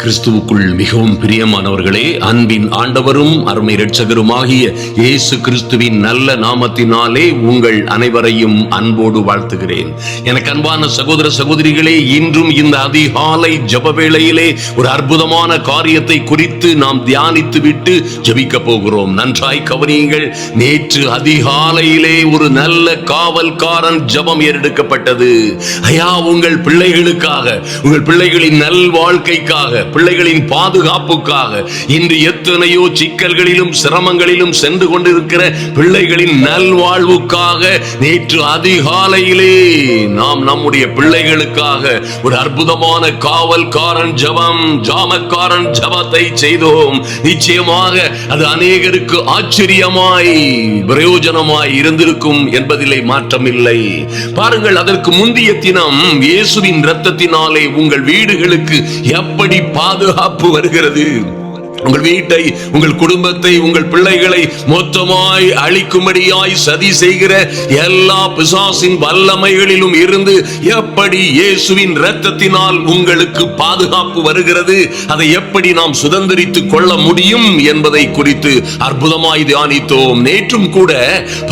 கிறிஸ்துவுக்குள் மிகவும் பிரியமானவர்களே, அன்பின் ஆண்டவரும் அருமை இரட்சகருமாகிய இயேசு கிறிஸ்துவின் நல்ல நாமத்தினாலே உங்கள் அனைவரையும் அன்போடு வாழ்த்துகிறேன். எனக்கு அன்பான சகோதர சகோதரிகளே, இன்றும் இந்த அதிகாலை ஜெப வேளையிலே ஒரு அற்புதமான காரியத்தை குறித்து நாம் தியானித்து விட்டு ஜெபிக்க போகிறோம். நன்றாய் கவனியுங்கள். நேற்று அதிகாலையிலே ஒரு நல்ல காவல்காரன் ஜெபம் ஏறெடுக்கப்பட்டது. ஐயா, உங்கள் பிள்ளைகளுக்காக, உங்கள் பிள்ளைகளின் நல் வாழ்க்கைக்காக, பிள்ளைகளின் பாதுகாப்புக்காக இன்று எத்தனையோ சிக்கல்களிலும் சிரமங்களிலும் சென்று கொண்டிருக்கிற பிள்ளைகளின் நல்வாழ்வுக்காக நேற்று அதிகாலையிலே நாம் நம்முடைய பிள்ளைகளுக்காக ஒரு அற்புதமான காவல்காரன் ஜெபம், ஜாமக்காரன் ஜெபத்தை செய்தோம். நிச்சயமாக அது அநேகருக்கு ஆச்சரியமாய் பிரயோஜனமாய் இருந்திருக்கும் என்பதிலே மாற்றமில்லை. பாருங்கள், அதற்கு முந்தைய தினம் இயேசுவின் இரத்தத்தினாலே உங்கள் வீடுகளுக்கு எப்படி பாதுகாப்பு வருகிறது. உங்கள் வீட்டை, உங்கள் குடும்பத்தை, உங்கள் பிள்ளைகளை மொத்தமாய் அழிக்கும்படியாய் சதி செய்கிற எல்லா பிசாசின் வல்லமைகளிலும் இருந்து எப்படி இயேசுவின் இரத்தத்தினால் உங்களுக்கு பாதுகாப்பு வருகிறது, அதை எப்படி நாம் சுதந்திரித்துக் கொள்ள முடியும் என்பதை குறித்து அற்புதமாய் தியானித்தோம். நேற்றும் கூட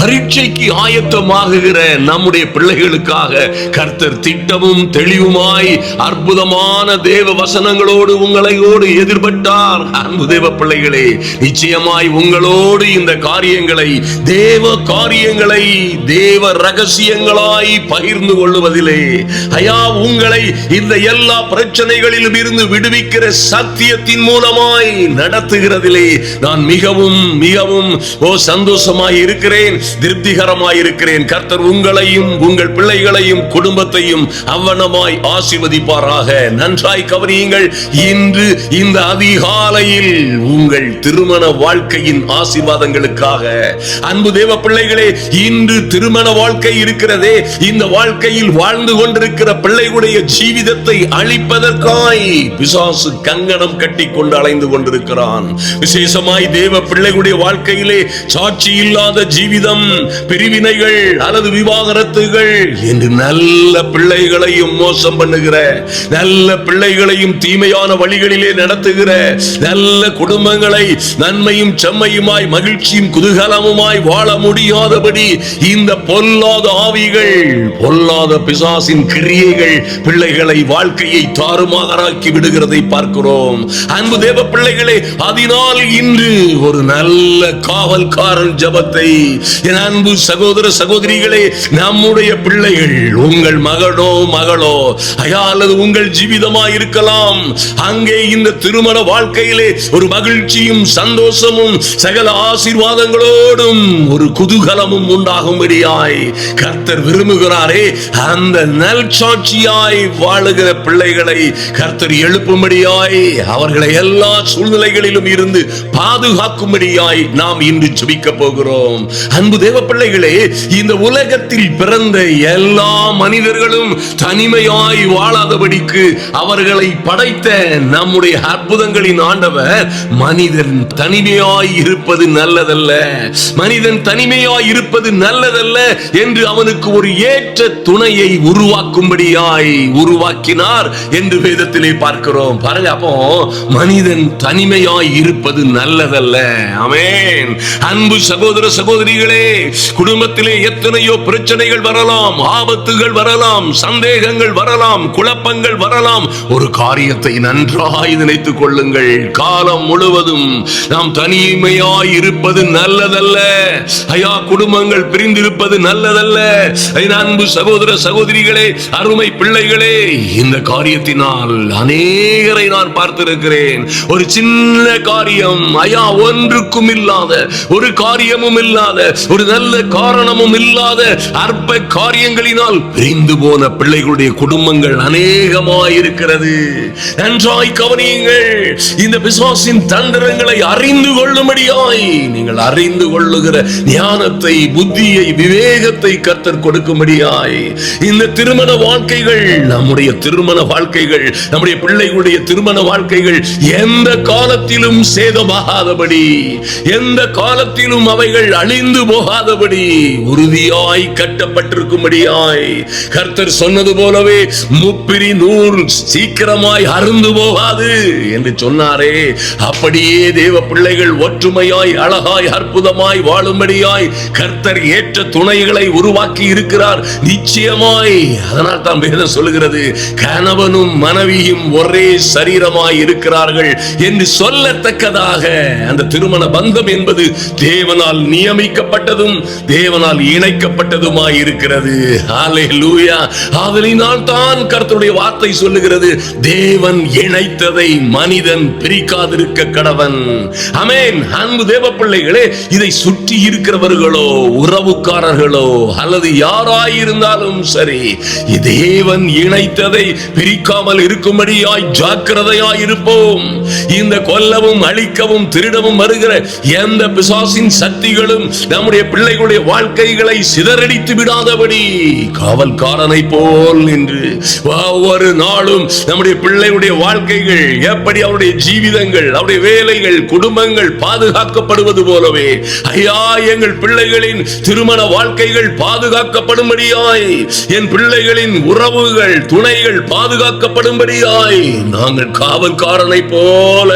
பரீட்சைக்கு ஆயத்தமாகுகிற நம்முடைய பிள்ளைகளுக்காக கர்த்தர் திட்டமும் தெளிவுமாய் அற்புதமான தேவ வசனங்களோடு உங்களோடு எதிர்பட்டார். தேவ பிள்ளைகளே, நிச்சயமாய் உங்களோடு இந்த காரியங்களை, தேவ காரியங்களை, தேவ ரகசியங்களாய் பகிர்ந்து கொள்ளுவதிலே, ஐயா, உங்களை இந்த எல்லா பிரச்சனைகளிலும் இருந்து விடுவிக்கிற சத்தியத்தின் மூலமாய் நடத்துகிறதிலே நான் மிகவும் மிகவும் சந்தோஷமாய் இருக்கிறேன், திருப்திகரமாய் இருக்கிறேன். கர்த்தர் உங்களையும் உங்கள் பிள்ளைகளையும் குடும்பத்தையும் அவ்வனமாய் ஆசீர்வதிப்பாராக. நன்றாய் கவனியுங்கள். இன்று இந்த அதிகாலையில் உங்கள் திருமண வாழ்க்கையின் ஆசீர்வாதங்களுக்காக, அன்பு தேவ பிள்ளைகளே, இன்று திருமண வாழ்க்கை இருக்கிறதே, இந்த வாழ்க்கையில் வாழ்ந்து கொண்டிருக்கிற பிள்ளைகளுடைய ஜீவிதத்தை அழிப்பதற்காய் பிசாசு கங்கணம் கட்டி கொண்டு அலைந்து கொண்டிருக்கிறான். விசேஷமாய் தேவ பிள்ளைகளுடைய வாழ்க்கையிலே சாட்சி இல்லாத ஜீவிதம், பிரிவினைகள் அல்லது விவாகரத்துகள் என்று நல்ல பிள்ளைகளையும் மோசம் பண்ணுகிற, நல்ல பிள்ளைகளையும் தீமையான வழிகளிலே நடத்துகிற, நல்ல குடும்பங்களை நன்மையும் செம்மையுமாய் மகிழ்ச்சியும் குதூகலமுமாய் வாழ முடியாதபடி இந்த பொல்லாத ஆவிகள், பொல்லாத பிசாசின் கிரியைகள் பிள்ளைகளை, வாழ்க்கையை தாறுமாறாக்கி விடுகிறதை பார்க்கிறோம். அன்பு தேவ பிள்ளைகளே, அதனால் இன்று ஒரு நல்ல காவல்காரன் ஜெபத்தை, என் அன்பு சகோதர சகோதரிகளே, நம்முடைய பிள்ளைகள், உங்கள் மகளோ ஐயா அல்லது உங்கள் ஜீவிதமாய் இருக்கலாம், அங்கே இந்த திருமண வாழ்க்கையிலே ஒரு மகிழ்ச்சியும் சந்தோஷமும் சகல ஆசீர்வாதங்களோடும் ஒரு குதூகலமும் உண்டாகும்படியாய் கர்த்தர் விரும்புகிறாரே, அந்த நல்சாட்சியாய் வாழுகிற பிள்ளைகளை கர்த்தர் எழுப்பும்படியாய், அவர்களை எல்லா சூழ்நிலைகளிலும் இருந்து பாதுகாக்கும்படியாய் நாம் இன்று ஜெபிக்க போகிறோம். அன்பு தேவ பிள்ளைகளே, இந்த உலகத்தில் பிறந்த எல்லா மனிதர்களும் தனிமையாய் வாழாதபடிக்கு அவர்களை படைத்த நம்முடைய அற்புதங்களின் ஆண்டவர், மனிதன் தனிமையாய் இருப்பது நல்லதல்ல, மனிதன் தனிமையாய் இருப்பது நல்லதல்ல என்று அவனுக்கு ஒரு ஏற்ற துணையை உருவாக்கும்படியாய் உருவாக்கினார் என்று வேதத்திலே பார்க்கிறோம். பாருங்க, அப்போ மனிதன் தனிமையாய் இருப்பது நல்லதல்ல. ஆமென். அன்பு சகோதர சகோதரிகளே, குடும்பத்திலே எத்தனையோ பிரச்சனைகள் வரலாம், ஆபத்துகள் வரலாம், சந்தேகங்கள் வரலாம், குழப்பங்கள் வரலாம். ஒரு காரியத்தை நன்றாய் நினைத்துக் கொள்ளுங்கள், காலம் முழுவதும் நாம் தனிமையாய் இருப்பது நல்லதல்ல. ஐயா, குடும்பங்கள் பிரிந்திருப்பது நல்லதல்ல. அன்பு சகோதர சகோதரிகளே, அருமை பிள்ளைகளே, இந்த காரியத்தினால் அநேகரை நான் பார்த்திருக்கிறேன். ஒரு சின்ன காரியம், ஐயா, ஒன்றுக்கும் இல்லாத, ஒரு காரியமும் இல்லாத, ஒரு நல்ல காரணமும் இல்லாத அற்ப காரியங்களினால் பிரிந்து போன பிள்ளைகளுடைய குடும்பங்கள் அநேகமாய் இருக்கிறது. நன்றாய் கவனியுங்கள். இந்த பிசாசு பிசாசின் தந்திரங்களை அறிந்து கொள்ளும்படியாய் நீங்கள் அறிந்து கொள்ளுகிற ஞானத்தை, புத்தியை, விவேகத்தை கர்த்தர் கொடுக்கும்படியாய் இந்த திருமண வாழ்க்கைகள், நம்முடைய திருமண வாழ்க்கைகள், நம்முடைய பிள்ளைகளுடைய திருமண வாழ்க்கைகள் எந்த காலத்திலும் சேதமாகாதபடி, எந்த காலத்திலும் அவைகள் அழிந்து போகாதபடி உறுதியாய் கட்டப்பட்டிருக்கும்படியாய் கர்த்தர் சொன்னது போலவே முப்பிரி நூல் சீக்கிரமாய் அருந்து போகாது என்று சொன்னாரே, அப்படியே தேவ பிள்ளைகள் ஒற்றுமையாய், அழகாய், அற்புதமாய் வாழும்படியாய் கர்த்தர் ஏற்ற துணைகளை உருவாக்கி இருக்கிறார் நிச்சயமாய். அதனால் தான் வேதம் சொல்லுகிறது, கணவனும் மனைவியும் ஒரே சரீரமாய் இருக்கிறார்கள் என்று சொல்லத்தக்கதாக அந்த திருமண பந்தம் என்பது தேவனால் நியமிக்கப்பட்டதும் தேவனால் இணைக்கப்பட்டதுமாய் இருக்கிறது. ஹல்லேலூயா. ஆதலினால் தான் கர்த்தருடைய வார்த்தை சொல்லுகிறது, தேவன் இணைத்ததை மனிதன் பிரிக்காதிருக்க கடவன். ஆமென். அன்பு தேவ பிள்ளைகளே, இதை சுற்றி இருக்கிறவர்களோ, உறவுக்காரர்களோ அல்லது யாராயிருந்தாலும் சரி, தேவன் இணைத்ததை பிரிக்காமல் இருக்கும்படியாய் ஜாக்கிரதையாய் இருப்போம். இந்த கொல்லவும் அழிக்கவும் திருடவும் வருகிற எந்த பிசாசின் சக்திகளும் நம்முடைய பிள்ளைகளுடைய வாழ்க்கைகளை சிதறடித்து விடாதபடி காவல்காரனை போல் நின்று ஒவ்வொரு நாளும் நம்முடைய பிள்ளைகளுடைய வாழ்க்கைகள் எப்படி, அவருடைய ஜீவிதங்கள், அவருடைய வேலைகள், குடும்பங்கள் பாதுகாக்கப்படுவது போலவே, ஐயா, எங்கள் பிள்ளைகளின் திருமண வாழ்க்கைகள் பாதுகாக்கப்படும்படியாய், என் பிள்ளைகளின் உறவுகள், துணைகள் பாதுகாக்கப்படும்படியாய் நாங்கள் காவல்காரனை போல,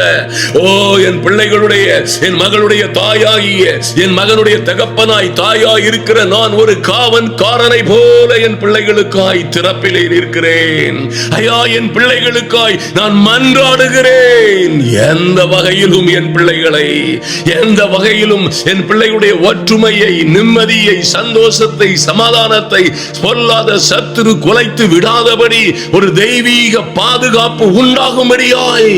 ஓ என் பிள்ளைகளுடைய, என் மகளுடைய தாயாகிய, என் மகனுடைய தகப்பனாய் தாயாய் இருக்கிற நான் ஒரு காவல்காரனை போல என் பிள்ளைகளுக்காய் திறப்பிலே நிற்கிறேன். ஐயா, என் பிள்ளைகளுக்காய் நான் மன்றாடுகிறேன். எந்த வகையிலும் என் பிள்ளைகளை, எந்த வகையிலும் என் பிள்ளைகளுடைய ஒற்றுமையை, நிம்மதியை, சந்தோஷத்தை, சமாதானத்தை பொல்லாத சத்துரு குலைத்து விடாதபடி ஒரு தெய்வீக பாதுகாப்பு உண்டாகும்படியாய்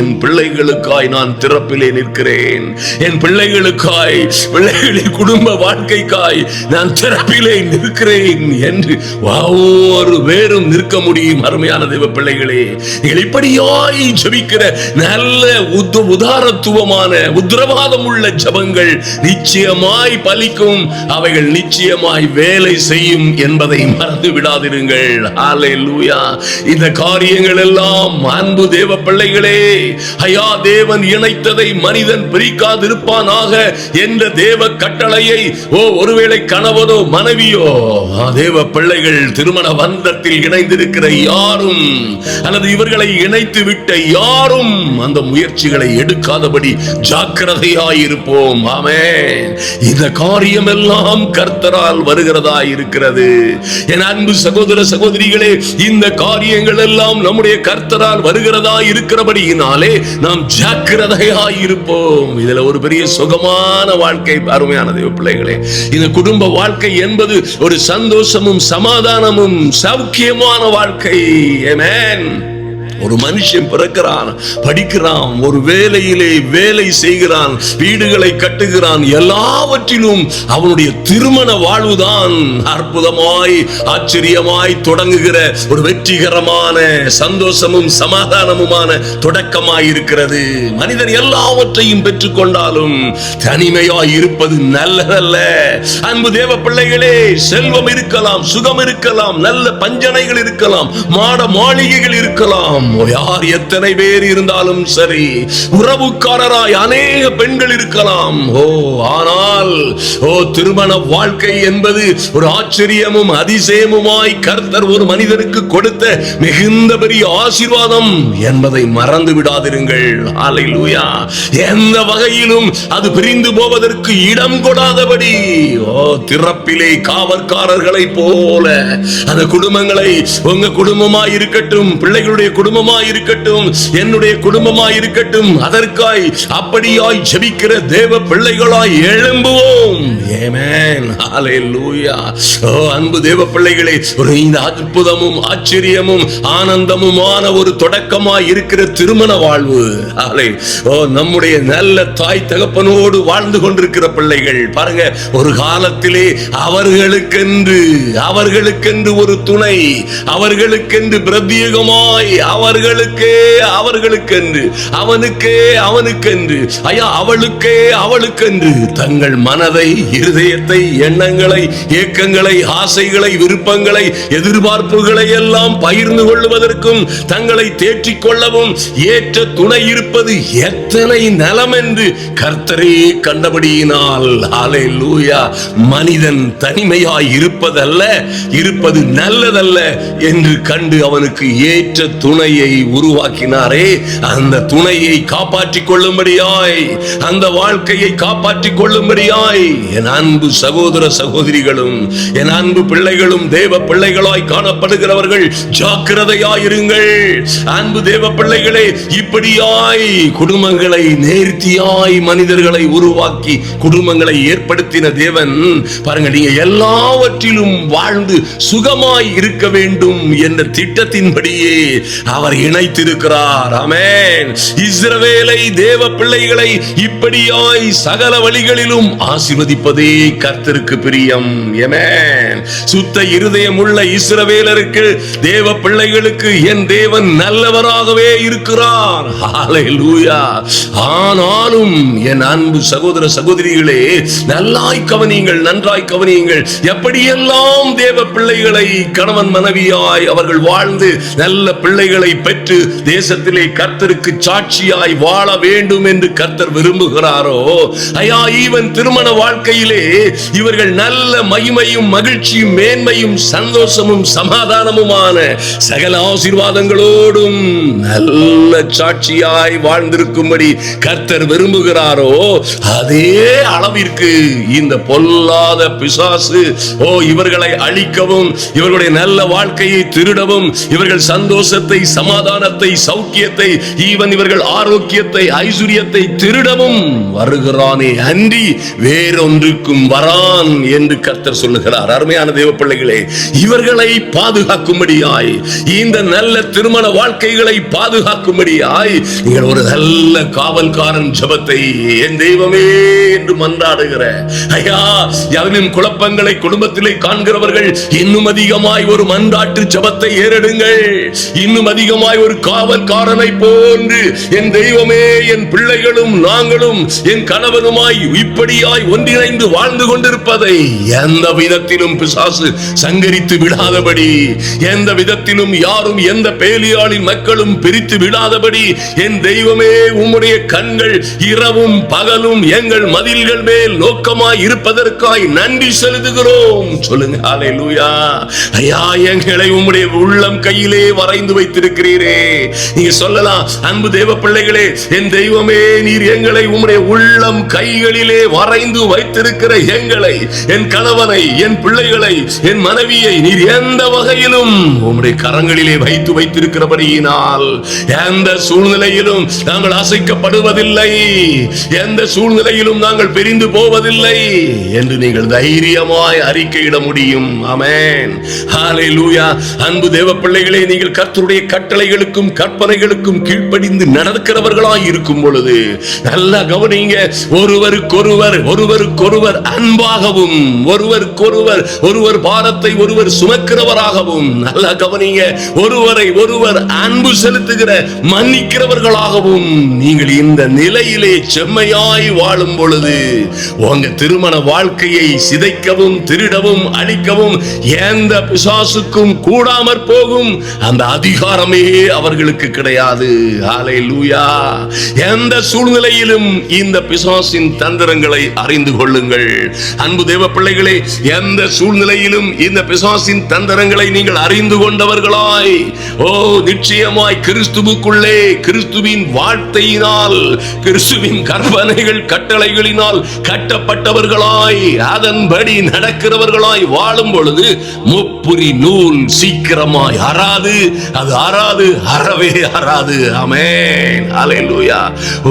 என் பிள்ளைகளுக்காய் நான் திறப்பிலே நிற்கிறேன். என் பிள்ளைகளுக்காய், பிள்ளைகளின் குடும்ப வாழ்க்கைக்காய் நான் திறப்பிலே நிற்கிறேன் என்று ஒவ்வொரு பேரும் நிற்க முடியும். அருமையான தேவ பிள்ளைகளே, நீங்கள் இப்படியாய் ஜெபிக்கிற நல்ல உதாரத்துவமான உத்தரவாதம் உள்ள ஜெபங்கள் நிச்சயமாய் பலிக்கும், அவைகள் நிச்சயமாய் வேலை செய்யும் என்பதை மறந்து விடாதிருங்கள். ஹல்லேலூயா. இந்த காரியங்கள் எல்லாம் அன்பு தேவ பிள்ளைகளே, ஐயா, தேவன் இணைத்ததை மனிதன் பிரிக்காதிருப்பானாக என்ற தேவ கட்டளையை ஒருவேளை கணவனோ மனைவியோ தேவ பிள்ளைகள் திருமண பந்தத்தில் இணைந்திருக்கிற யாரும் அல்லது இவர்களை இணைத்து விட்ட யாரும் அந்த முயற்சிகளை எடுக்காதபடி ஜாக்கிரதையாயிருப்போம். ஆமென். இந்த காரியம் எல்லாம் கர்த்தரால் வருகிறதா இருக்கிறது. என் அன்பு சகோதர சகோதரிகளே, இந்த காரியங்கள் எல்லாம் நம்முடைய கர்த்தரால் வருகிறதா இருக்கிறபடியினாலே நாம் ஜாக்கிரதையாயிருப்போம். இதுல ஒரு பெரிய சுகமான வாழ்க்கை. அருமையான தேவ பிள்ளைகளே, இந்த குடும்ப வாழ்க்கை என்பது ஒரு சந்தோஷமும் சமாதானமும் சௌக்கியமான வாழ்க்கை. ஆமென். ஒரு மனுஷன் பிறக்கிறான், படிக்கிறான், ஒரு வேலையிலே வேலை செய்கிறான், வீடுகளை கட்டுகிறான், எல்லாவற்றிலும் அவனுடைய திருமண வாழ்வுதான் அற்புதமாய் ஆச்சரியமாய் தொடங்குகிற ஒரு வெற்றிகரமான சந்தோஷமும் சமாதானமுமான தொடக்கமாய் இருக்கிறது. மனிதன் எல்லாவற்றையும் பெற்றுக் கொண்டாலும் தனிமையாய் இருப்பது நல்லதல்ல. அன்பு தேவ பிள்ளைகளே, செல்வம் இருக்கலாம், சுகம் இருக்கலாம், நல்ல பஞ்சனைகள் இருக்கலாம், மாட மாளிகைகள் இருக்கலாம், யார் எத்தனை பேர் இருந்தாலும் சரி, உறவுக்காரராய் அநேக பெண்கள் இருக்கலாம். ஆனால் திருமண வாழ்க்கை என்பது ஒரு ஆச்சரியமும் அதிசயமுமாய் கர்த்தர் ஒரு மனிதனுக்கு கொடுத்த மிகுந்த பெரிய ஆசீர்வாதம் என்பதை மறந்து விடாதிருங்கள். ஹல்லேலூயா. எந்த வகையிலும் அது பிரிந்து போவதற்கு இடம் கொடாதபடி திறப்பிலே காவற்காரர்களை போல அந்த குடும்பங்களை, உங்க குடும்பமாய் இருக்கட்டும், பிள்ளைகளுடைய குடும்பமாய் இருக்கட்டும், என்னுடைய குடும்பமாய் இருக்கட்டும், அதற்காய் அப்படியாய் ஜெபிக்கிற தேவ பிள்ளைகளாய் எழும்புவோம். ஆமென். ஹல்லேலூயா. அன்பு தேவ பிள்ளைகளே, ஒரு இந்த அற்புதமும் ஆச்சரியமும் ஆனந்தமுமான ஒரு தொடக்கமாய் இருக்கிற திருமண வாழ்வு, நம்முடைய நல்ல தாய் தகப்பனோடு வாழ்ந்து கொண்டிருக்கிற பிள்ளைகள் பாருங்க, ஒரு காலத்திலே அவர்களுக்கென்று ஒரு துணை, அவர்களுக்கென்று பிரத்யேகமாய் அவர்களுக்கே அவர்களுக்கென்று, அவனுக்கே அவனுக்கென்று, ஐயா அவளுக்கே அவளுக்கென்று தங்கள் மனதை, இருதயத்தை, எண்ணங்களை, ஏக்கங்களை, ஆசைகளை, விருப்பங்களை, எதிர்பார்ப்புகளை எல்லாம் பகிர்ந்து கொள்வதற்கும் தங்களை தேற்றிக் கொள்ளவும் ஏற்ற துணை இருப்பது எத்தனை நலம் என்று கர்த்தரே கண்டபடியினால், ஹல்லேலூயா, மனிதன் தனிமையாய் இருப்பதல்ல, இருப்பது நல்லதல்ல என்று கண்டு அவனுக்கு ஏற்ற துணையை உருவாக்கினாரே. அந்த துணையை காப்பாற்றிக் கொள்ளும்படியாய், அந்த வாழ்க்கையை காப்பாற்றிக் கொள்ளும்படியாய் என் அன்பு சகோதர சகோதரிகளும், என் அன்பு பிள்ளைகளும், தேவ பிள்ளைகளாய் காணப்படுகிறவர்கள் ஜாக்கிரதையாயிருங்கள். அன்பு தேவ பிள்ளைகளே, இப்படியாய் குடும்பங்களை நேர்த்தியாய் மனிதர்களை உருவாக்கி குடும்பங்களை ஏற்படுத்தின தேவன் பாருங்க, நீங்க எல்லாவற்றிலும் வாழ்ந்து சுகமாய் இருக்க வேண்டும் என்ற திட்டத்தின்படியே அவர் இணைத்திருக்கிறார். ஆமென். இஸ்ரவேலை, தேவ பிள்ளைகளை இப்படியாய் சகல வழிகளிலும் ஆசீர்வதிப்பதே கர்த்தருக்கு பிரியம். ஆமென். சுத்த இருதயம் உள்ள இஸ்ரவேலருக்கு, தேவ பிள்ளைகளுக்கு என் தேவன் நல்லவராகவே இருக்கிறார். ஹல்லேலூயா. ஆனாலும் என் அன்பு சகோதர சகோதரிகளே, நல்லாய் கவனியுங்கள், நன்றாய் கவனியுங்கள். எப்படியெல்லாம் தேவ பிள்ளைகளை கணவன் மனைவியாய் அவர்கள் வாழ்ந்து நல்ல பிள்ளைகளை பெற்று தேசத்திலே கர்த்தருக்கு சாட்சியாய் வாழ வேண்டும் என்று கர்த்தர் விரும்புகிறாரோ, ஐயா ஈவன் திருமண வாழ்க்கையிலே இவர்கள் நல்ல மகிமையும் மகிழ்ச்சியும் மேன்மையும் சந்தோஷமும் சமாதானமுமான சகல ஆசீர்வாதங்களோடும் நல்ல சாட்சியாய் வாழ்ந்திருக்கும்படி கர்த்தர் விரும்புகிறாரோ, அதே அளவிற்கு இந்த பொல்லாத பிசாசு இவர்களை அழிக்கவும், இவர்களுடைய நல்ல வாழ்க்கையை திருடவும், இவர்கள் சந்தோஷத்தை, சமாதானத்தை, சௌக்கியத்தை, ஈவன் இவர்கள் ஆரோக்கியத்தை, ஐஸ்வர்யத்தை திருடவும் வருகிறானே அன்றி வேறொன்றுக்கும் வரான் என்று கர்த்தர் சொல்லுகிறார். அருமையான தேவ பிள்ளைகளே, இவர்களை பாதுகாக்கும்படியாய், இந்த நல்ல திருமண வாழ்க்கைகளை பாதுகாக்கும்படியாய் நீங்கள் ஒரு நல்ல காவல்காரன் ஜெபத்தை என் தெய்வமே என்று மன்றாடுகிற, ஐயா யாரும் குழப்பங்களை குடும்பத்திலே காண்கிறவர்கள் இன்னும் அதிகமாய் ஒரு மன்றாட்டு ஜெபத்தை ஏறெடுங்கள். இன்னும் அதிகமாய் ஒரு காவல்காரனை போன்று என் தெய்வமே, என் பிள்ளைகளும் நாங்களும் என் கணவனுமாய் இப்படியாய் ஒன்றிணைந்து வாழ்ந்து கொண்டிருப்பதை எந்த விதத்திலும் பிசாசு சங்கரித்து விடாதபடி, எந்த விதத்திலும் யாரும் எந்த பேலியாளின் மக்களும் பிரித்து விடாதபடி என் தெய்வமே, உம்முடைய கண்கள் இரவும் பகலும் எங்கள் மதில்கள் மேல் நோக்கமாய் இருப்பதற்காய் நன்றி செலுத்துகிறோம். சொல்லுங்க ஹல்லேலூயா. ஐயா எங்களை உம்முடைய உள்ளம் கையிலே வரைந்து வைத்திருக்கிறீரே. நீங்க சொல்லலாம், அன்பு தேவ பிள்ளைகளே, என் தெய்வமே, நீர் எங்களை உம்முடைய உள்ளம் கைகளிலே வரைந்து வைத்திருக்கிற எங்களை, என் கணவனை, என் பிள்ளைகளை, என் மனைவியை நீர் எந்த வகையிலும் உம்முடைய கரங்களிலே வைத்து வைத்திருக்கிறபடியினால் எந்த சூழ்நிலையிலும் நாங்கள் அசைக்கப்படுவதில்லை, எந்த சூழ்நிலையிலும் நாங்கள் பிரிந்து போவதில்லை என்று நீங்கள் தைரியமாய் அறிக்கையிட முடியும். ஆமென். ஹல்லேலூயா. அன்பு தேவ பிள்ளைகளே, நீங்கள் கர்த்தருடைய கட்டளைகளுக்கும் கற்பனைகளுக்கும் கீழ்ப்படிந்து நடக்கிறவர்களாய் இருக்கும் பொழுது நல்லா கவனிங்க, ஒருவருக்கொருவர் அன்பாகவும், ஒருவர் பாரத்தை ஒருவர் சுமக்கிறவராகவும், நல்லா கவனிங்க, ஒருவரை ஒருவர் அன்பு செலுத்துகிற மன்னிக்கிறவர்களாகவும் நீங்கள் இந்த நிலையிலே செம்மையாய் வாழும் பொழுது உங்க திருமண வாழ்க்கையை சிதைக்கவும், திருடவும், அழிக்கவும் எந்த பிசாசுக்கும் கூடாமற் போகும் அந்த அதிகாரமே அவர்களுக்கு கிடையாது. ஹல்லேலூயா. எந்த சூழ்நிலையிலும் இந்த பிசாசின் தந்திரங்களை அறிந்து கொள்ளுங்கள். அன்பு தேவ பிள்ளைகளே, எந்த சூழ்நிலையிலும் இந்த பிசாசின் தந்திரங்களை நீங்கள் அறிந்து கொண்டவர்களாய், நிச்சயமாய் கிறிஸ்துவுக்குள்ளே, கிறிஸ்துவின் வார்த்தையினால், கிறிஸ்துவின் கற்பனைகள் கட்டளைகளினால் கட்டப்பட்டவர்களாய், அதன்படி நடக்கிறவர்களாய் வாழும் பொழுது முப்புரி நூல் சீக்கிரமாய் அறாது, அது அறாது, அறவே அறாது. ஆமென். ஹல்லேலூயா.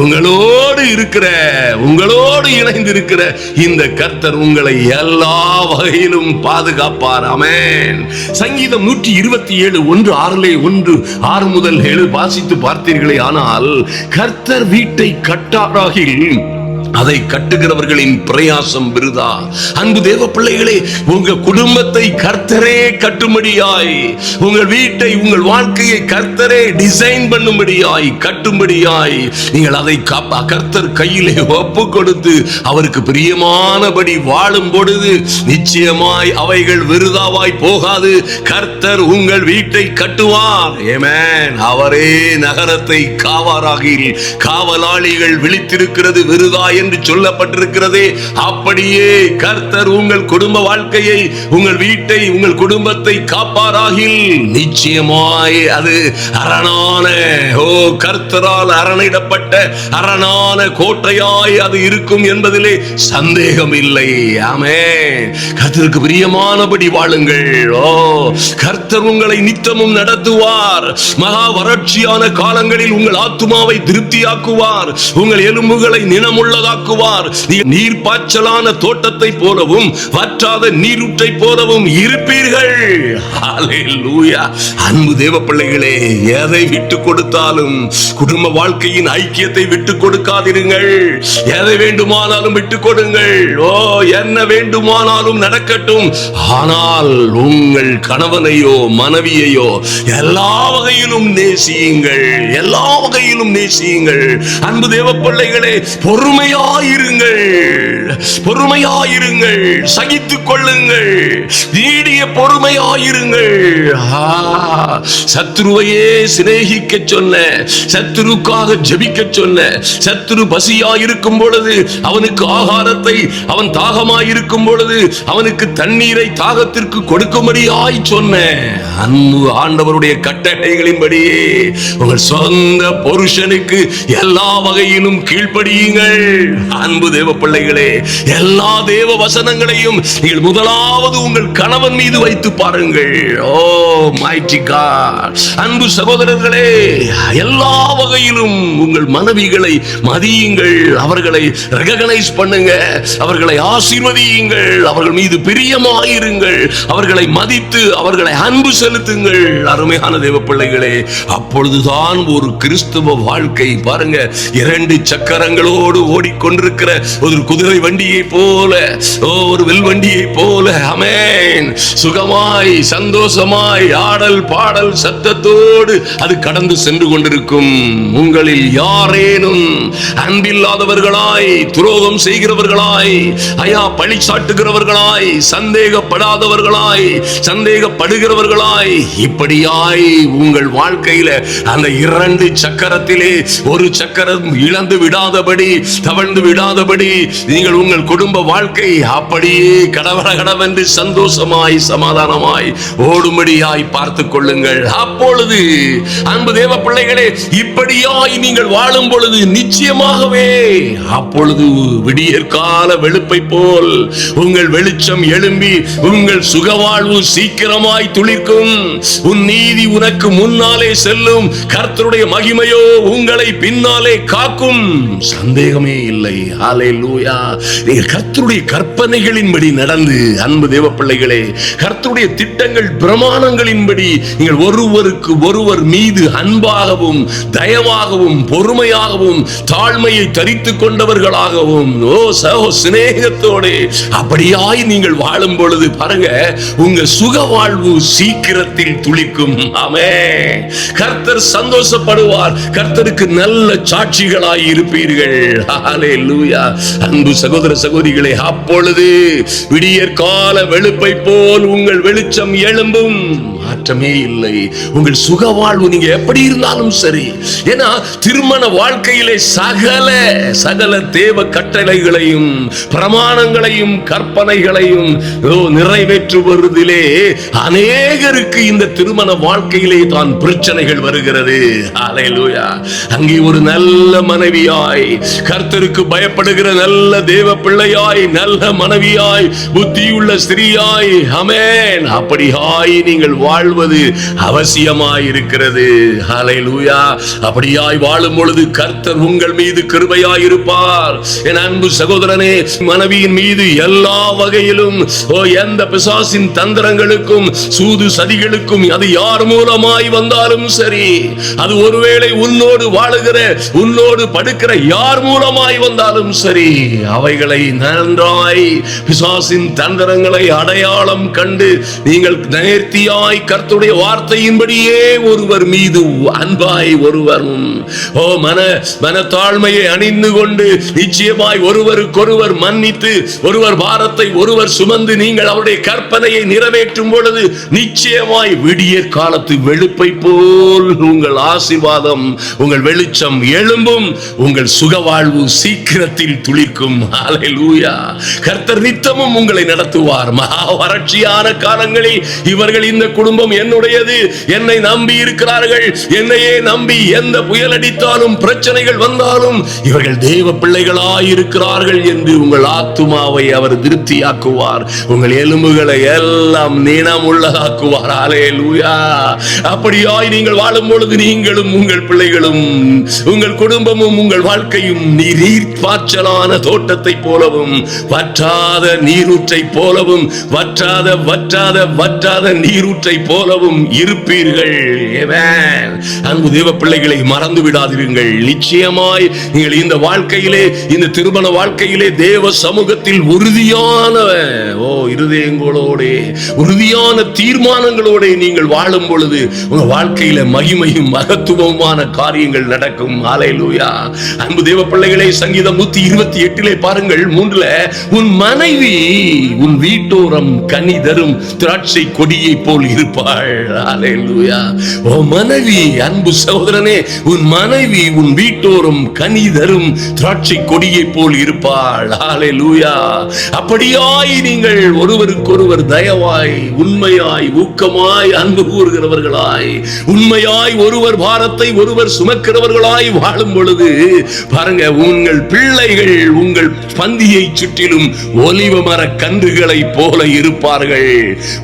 உங்களோடு இருக்கிற, உங்களோடு இணைந்திருக்கிற இந்த கர்த்தர் உங்களை எல்லா வகையிலும் பாதுகாப்பார். ஆமென். சங்கீதம் 127 1:6 முதல் 7 வாசித்து பார்த்தீர்களே ஆனால், கர்த்தர் வீட்டை கட்டாராகில் அதை கட்டுகிறவர்களின் பிரயாசம் விருதா. அன்பு தேவ பிள்ளைகளே, உங்க குடும்பத்தை கர்த்தரே கட்டும்படியாய், உங்கள் வீட்டை உங்கள் வாழ்க்கையை கர்த்தரே டிசைன் பண்ணும்படியாய் கட்டும்படியாய் நீங்கள் அதை கர்த்தர் கையிலே ஒப்பு கொடுத்து அவருக்கு பிரியமானபடி வாழும் பொழுது நிச்சயமாய் அவைகள் விருதாவாய் போகாது. கர்த்தர் உங்கள் வீட்டை கட்டுவார். ஆமென். அவரே நகரத்தை காவாராகில். காவலாளிகள் விழித்திருக்கிறது விருதா என்று சொல்லப்பட்டிருக்கிறதே, அப்படியே கர்த்தர் உங்கள் குடும்ப வாழ்க்கையை, உங்கள் வீட்டை, உங்கள் குடும்பத்தை காப்பாராகில் நிச்சயமாய் அது அரணான, கர்த்தரால் அரணிடப்பட்ட அரணான கோட்டையாய் அது இருக்கும் என்பதிலே சந்தேகம் இல்லை. ஆமென். கர்த்தருக்கு பிரியமானபடி வாழுங்கள். கர்த்தர் உங்களை நித்தமும் நடத்துவார். மகா வறட்சியான காலங்களில் உங்கள் ஆத்துமாவை திருப்தியாக்குவார். உங்கள் எலும்புகளை நினமுள்ளதாக்குவார். நீர் பாய்ச்சலான தோட்டத்தை போலவும் வற்றாத நீரூற்றை போலவும் இருப்பீர்கள். ஹல்லேலூயா. அன்பு தேவ பிள்ளைகளே, எதை விட்டு கொடுத்தாலும் குடும்ப வாழ்க்கையின் ஐக்கியத்தை விட்டு கொடுக்காதிருங்கள். எதை வேண்டுமானாலும் விட்டு கொடுங்கள். என்ன வேண்டுமானாலும் நடக்கட்டும். ஆனால் உங்கள் கணவனையோ மனைவியையோ எல்லா வகையிலும் நேசியுங்கள். எல்லா வகையிலும் நேசியுங்கள். அன்பு தேவ பிள்ளைகளே, பொறுமையாயிருங்கள். பொறுமையாயிருங்கள். சகித்துக் கொள்ளுங்கள். நீடிய பொறுமையாயிருங்கள். சத்துருவையே சிநேகிக்க சொன்ன, சத்துருக்காக ஜெபிக்க சொன்ன, சத்துரு பசியாயிருக்கும் பொழுது அவனுக்கு ஆகாரத்தை, அவன் தாகமாயிருக்கும் பொழுது அவனுக்கு தண்ணீரை தாகத்திற்கு கொடுக்கும்படியாய் சொன்ன அன்பு ஆண்டவருடைய கட்டளைகளின்படியே உங்கள் சொந்த புருஷனுக்கு எல்லா வகையிலும் கீழ்ப்படியுங்கள். அன்பு தேவ பிள்ளைகளே, எல்லா தேவ வசனங்களையும் நீங்கள் முதலாவது உங்கள் கணவன் மீது வைத்து பாருங்கள். Mighty God. அன்பு சகோதரர்களே, எல்லா வகையிலும் உங்கள் மனைவிகளை மதியுங்கள். அவர்களை ரெகக்னைஸ் பண்ணுங்க. அவர்களை ஆசீர்வதியுங்கள். அவர்கள் மீது பிரியமாயிருங்கள். அவர்களை மதித்து அவர்களை அன்பு செலுத்துங்கள். அருமையான தேவ பிள்ளைகளே, அப்பொழுதுதான் ஒரு கிறிஸ்துவ வாழ்க்கை பாருங்க, இரண்டு சக்கரங்களோடு ஓடிக்கொண்டிருக்கிற ஒரு குதிரை வண்டியை போல, ஒரு வில் வண்டியை போல, ஆமென், சுகமாய் சந்தோஷமாய் ஆடல் பாடல் சத்தத்தோடு அது கடந்து சென்று கொண்டிருக்கும். உங்களில் யாரேனும் அன்பில்லாதவர்களாய், துரோகம் செய்கிறவர்களாய், பழி சாட்டுகிறவர்களாய், சந்தேகப்படாதவர்களாய், சந்தேகப்படுகிறவர்களாய், இப்படியாய் உங்கள் வாழ்க்கையில அந்த இரண்டு சக்கரத்திலே ஒரு சக்கரம் இழந்து விடாதபடி, தவழ்ந்து விடாதபடி நீங்கள் உங்கள் குடும்ப வாழ்க்கை அப்படியே கடவென்று சந்தோஷமாய் சமாதானமாய் ஓடும்படியாய் பார்த்துக் கொள்ளுங்கள். அப்பொழுது அன்பு தேவ பிள்ளைகளே, இப்படியாய் நீங்கள் வாழும் பொழுது நிச்சயமாகவே அப்பொழுது விடியற்கால வெளுப்பை போல் உங்கள் வெளிச்சம் எழும்பி உங்கள் சுகவாழ்வு சீக்கிரமாய் துளிர்க்கும். உன் நீதி உனக்கு முன்னாலே செல்லும். கர்த்தருடைய மகிமையோ உங்களை பின்னாலே காக்கும். சந்தேகமே இல்லை. ஹல்லேலூயா. நீங்கள் கர்த்தருடைய கற்பனைகளின்படி நடந்து, அன்பு தேவ பிள்ளைகளே, கர்த்தருடைய திட்டங்கள் பிரமாணங்களின்படி நீங்கள் ஒருவருக்கு ஒருவர் மீது அன்பாகவும் தயவாகவும் பொறுமையாகவும் தாழ்மையை தரித்துக் கொண்டவர்களாகவும் சிநேகத்தோட அப்படியாய் நீங்கள் வாழும் பொழுது பாருங்க, உங்க சுக வாழ்வு சீக்கிரத்தில் துளிக்கும். ஆமென். கர்த்தர் சந்தோஷப்படுவார். கர்த்தருக்கு நல்ல சாட்சிகளாய் இருப்பீர்கள். ஹல்லேலூயா. அன்பு சகோதர சகோதரிகளே, அப்பொழுது விடியற்கால வெளுப்பை போல் உங்கள் வெளிச்சம் எழும்பும். மாற்றமே இல்லை. உங்கள் சுக வாழ்வு நீங்க எப்படி இருந்தாலும் சரி. ஏன்னா திருமண வாழ்க்கையிலே சகல தேவ கட்டளைகளையும் பிரமாணங்களையும் கற்பனைகளையும் நிறைவேற்றுவதிலே அநேகருக்கு இந்த திருமண வாழ்க்கையிலே தான் பிரச்சனைகள் வருகிறது. ஹல்லேலூயா. அங்கே ஒரு நல்ல மனைவியாய், கர்த்தருக்கு பயப்படுகிற நல்ல தேவ பிள்ளையாய், நல்ல மனைவியாய், புத்தியுள்ள ஸ்திரீயாய், ஆமென், அப்படியாய் நீங்கள் வாழ வாழ்வது அவசியமாயிருக்கிறது. ஹல்லேலூயா. அப்படியாய் வாழும் பொழுது கர்த்தர் உங்கள் மீது கிருபையாயிருப்பார். என் அன்பு சகோதரனே, மனைவியின் மீது எல்லா வகையிலும் எந்த பிசாசின் தந்திரங்களுக்கும் சூது சதிகளுக்கும் அது யார் மூலமாய் வந்தாலும் சரி, அது ஒருவேளை உன்னோடு வாழுகிற உன்னோடு படுக்கிற யார் மூலமாய் வந்தாலும் சரி, அவைகளை நன்றாய் பிசாசின் தந்திரங்களை அடையாளம் கண்டு நீங்கள் நேர்த்தியாய் கர்த்தருடைய வார்த்தையின்படியே ஒருவர் மீது அன்பாய் ஒருவர் மனத்தாழ்மையை அணிந்து கொண்டு நிச்சயமாய் ஒருவருக்கொருவர் மன்னித்து ஒருவர் பாரத்தை ஒருவர் சுமந்து நீங்கள் அவருடைய கற்பனையை நிறைவேற்றும் பொழுது நிச்சயமாய் விடிய காலத்து வெளுப்பை போல் உங்கள் ஆசீர்வாதம் உங்கள் வெளிச்சம் எழும்பும். உங்கள் சுகவாழ்வு சீக்கிரத்தில் துளிர்க்கும். ஹல்லேலூயா. கர்த்தர் நித்தமும் உங்களை நடத்துவார். மகா வறட்சியான காலங்களில் இவர்கள் இந்த குடும்பம் என்னுடையது, என்னை நம்பி இருக்கிறார்கள், என்னையே நம்பி எந்த புயல் அடித்தாலும் பிரச்சனைகள் வந்தாலும் இவர்கள் தேவ பிள்ளைகளாய் இருக்கிறார்கள் என்று உங்கள் ஆத்துமாவை அவர் திருப்தியாக்குவார். உங்கள் எலும்புகளை எல்லாம் நீளம் உள்ளதாக்குவார். ஹல்லேலூயா. அப்படியாய் நீங்கள் வாழும் பொழுது நீங்களும் உங்கள் பிள்ளைகளும் உங்கள் குடும்பமும் உங்கள் வாழ்க்கையும் நீர் பாய்ச்சலான தோட்டத்தை போலவும் வற்றாத நீரூற்றை போலவும் வற்றாத நீரூற்றை போலவும் இருப்பீர்கள். அன்பு தேவ பிள்ளைகளை மறந்து விடாதீர்கள். நிச்சயமாய் நீங்கள் இந்த வாழ்க்கையிலே, இந்த திருமண வாழ்க்கையிலே தேவ சமூகத்தில் உறுதியான இருதயங்களோட உறுதியான தீர்மானங்களோட நீங்கள் வாழும் பொழுது உங்க வாழ்க்கையில மகிமையும் மகத்துவமான காரியங்கள் நடக்கும். ஹல்லேலூயா. அன்பு தேவ பிள்ளைகளே, சங்கீதம் 128 பாருங்கள் 3 உன் மனைவி உன் வீட்டோரம் கனி தரும் திராட்சை கொடியை போல் இருப்பாள். ஹல்லேலூயா. ஓ மனைவி, அன்பு சகோதரனே, உன் மனைவி உன் வீட்டோரம் கனி தரும் திராட்சை கொடியை போல் இருப்பாள். ஹல்லேலூயா. அப்படியாய் நீங்கள் ஒருவருக்கொருவர் தயவாய் உண்மையாய் ஊக்கமாய் அன்பு கூறுகிறவர்களாய் உண்மையாய் ஒருவர் பாரத்தை ஒருவர் சுமக்கிறவர்களாய் வாழும் பொழுது பாருங்க, உங்கள் பிள்ளைகள் உங்கள் பந்தியை சுற்றிலும் ஒலிவ மர கன்றுகளை போல இருப்பார்கள்.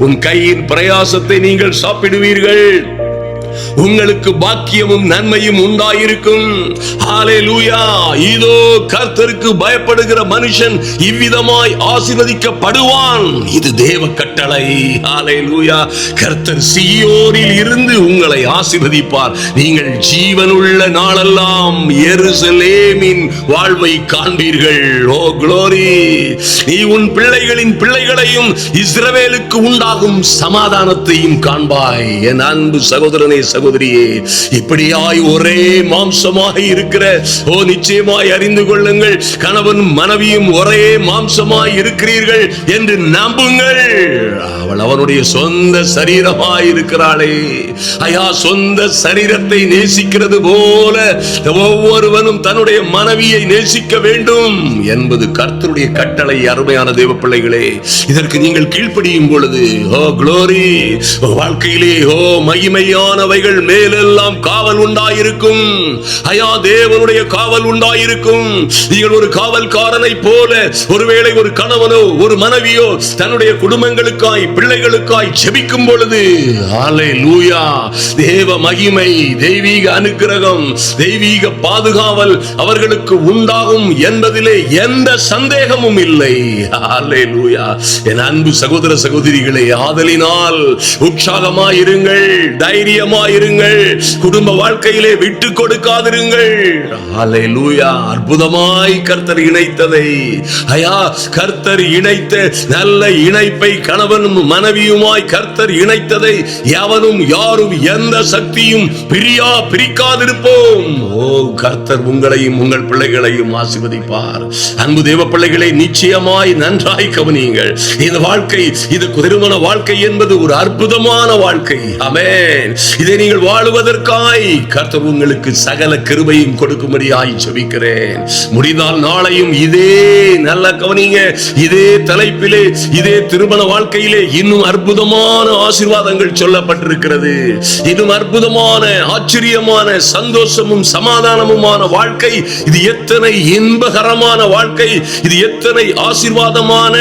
உன் கையின் பிரயாசத்தை நீங்கள் சாப்பிடுவீர்கள். உங்களுக்கு பாக்கியமும் நன்மையும் உண்டாயிருக்கும். ஹல்லேலூயா. இதோ கர்த்தருக்கு பயப்படுகிற மனுஷன் இவ்விதமாய் ஆசீர்வதிக்கப்படுவான். இது தேவ கட்டளை. ஹல்லேலூயா. கர்த்தர் சீயோனில் இருந்து உங்களை ஆசீர்வதிப்பார். நீங்கள் ஜீவனுள்ள நாளெல்லாம் எருசலேமின் வாழ்வை காண்பீர்கள். ஓ க்ளோரி. நீ உன் பிள்ளைகளின் பிள்ளைகளையும் இஸ்ரவேலுக்கு உண்டாகும் சமாதானத்தையும் காண்பாய். என் அன்பு சகோதரனே, சகோதரியே, இப்படியாய் ஒரே மாம்சமாக இருக்கிற நிச்சயமாய் அறிந்து கொள்ளுங்கள், கணவன் மனைவியும் ஒரே மாம்சமாய் இருக்கிறீர்கள் என்று நம்புங்கள். அவள் அவனுடைய சொந்த சரீரமாய் இருக்கிறாளே. ஐயா, சொந்த சரீரத்தை நேசிக்கிறது போல ஒவ்வொருவனும் தன்னுடைய மனைவியை நேசிக்க வேண்டும் என்பது கர்த்தருடைய கட்டளை. அருமையான தேவ பிள்ளைகளே, இதற்கு நீங்கள் கீழ்ப்படியும் பொழுது க்ளோரி, வாழ்க்கையிலே மகிமையானவைகள் மேலெல்லாம் காவல் உண்டாயிருக்கும். ஐயா, தேவனுடைய காவல் உண்டாயிருக்கும். நீங்கள் ஒரு காவல்காரனை போல ஒருவேளை ஒரு கணவனோ ஒரு மனைவியோ தன்னுடைய குடும்பங்களுக்காய் பிள்ளைகளுக்காய் ஜெபிக்கும் பொழுது ஹல்லேலூயா, தேவ மகிமை, தெய்வீக அனுக்கிரகம், தெய்வீக பாதுகாவல் அவர்களுக்கு உண்டாகும் என்பதிலே எந்த சந்தேகமும் இல்லை. ஹல்லேலூயா. என் அன்பு சகோதர சகோதரிகளே, ஆதலினால் உற்சாகமாயிருங்கள், தைரியமாயிருங்கள், குடும்ப வாழ்க்கையிலே விட்டு கொடுக்காதிருங்கள். ஹல்லேலூயா. அற்புதமாய் கர்த்தர் இணைத்ததை, ஐயா, கர்த்தர் இணைத்த நல்ல இணைப்பை கணவனும் மனைவியுமாய் கர்த்தர் இணைத்ததை எவனும் யாரும் எந்த சக்தியும் பிரிக்காதிருப்போம். ஓ, கர்த்தர் உங்களையும் உங்கள் பிள்ளைகளையும் ஆசீர்வதிப்பார். அன்பு தேவ பிள்ளைகளை, நிச்சயமாய் நன்றாய் கவனியுங்கள். இந்த வாழ்க்கை, இது திருமண வாழ்க்கை என்பது ஒரு அற்புதமான வாழ்க்கை. ஆமென். இதை நீங்கள் வாழுவதற்காய் கர்த்தர் உங்களுக்கு சகல கிருபையும் கொடுக்கும்படியாய் ஜெபிக்கிறேன். முடிந்தால் நாளையும் இதே நல்ல கவனிங்க, இதே தலைப்பிலே, இதே திருமண வாழ்க்கையிலே இன்னும் அற்புதமான ஆசீர்வாதங்கள் சொல்லப்பட்டிருக்கிறது. இன்னும் அற்புதமான ஆச்சரியமான சந்தோஷமும் சமாதானமுமான வாழ்க்கை. இது எத்தனை இன்பகரமான வாழ்க்கை, இது எத்தனை ஆசீர்வாதமான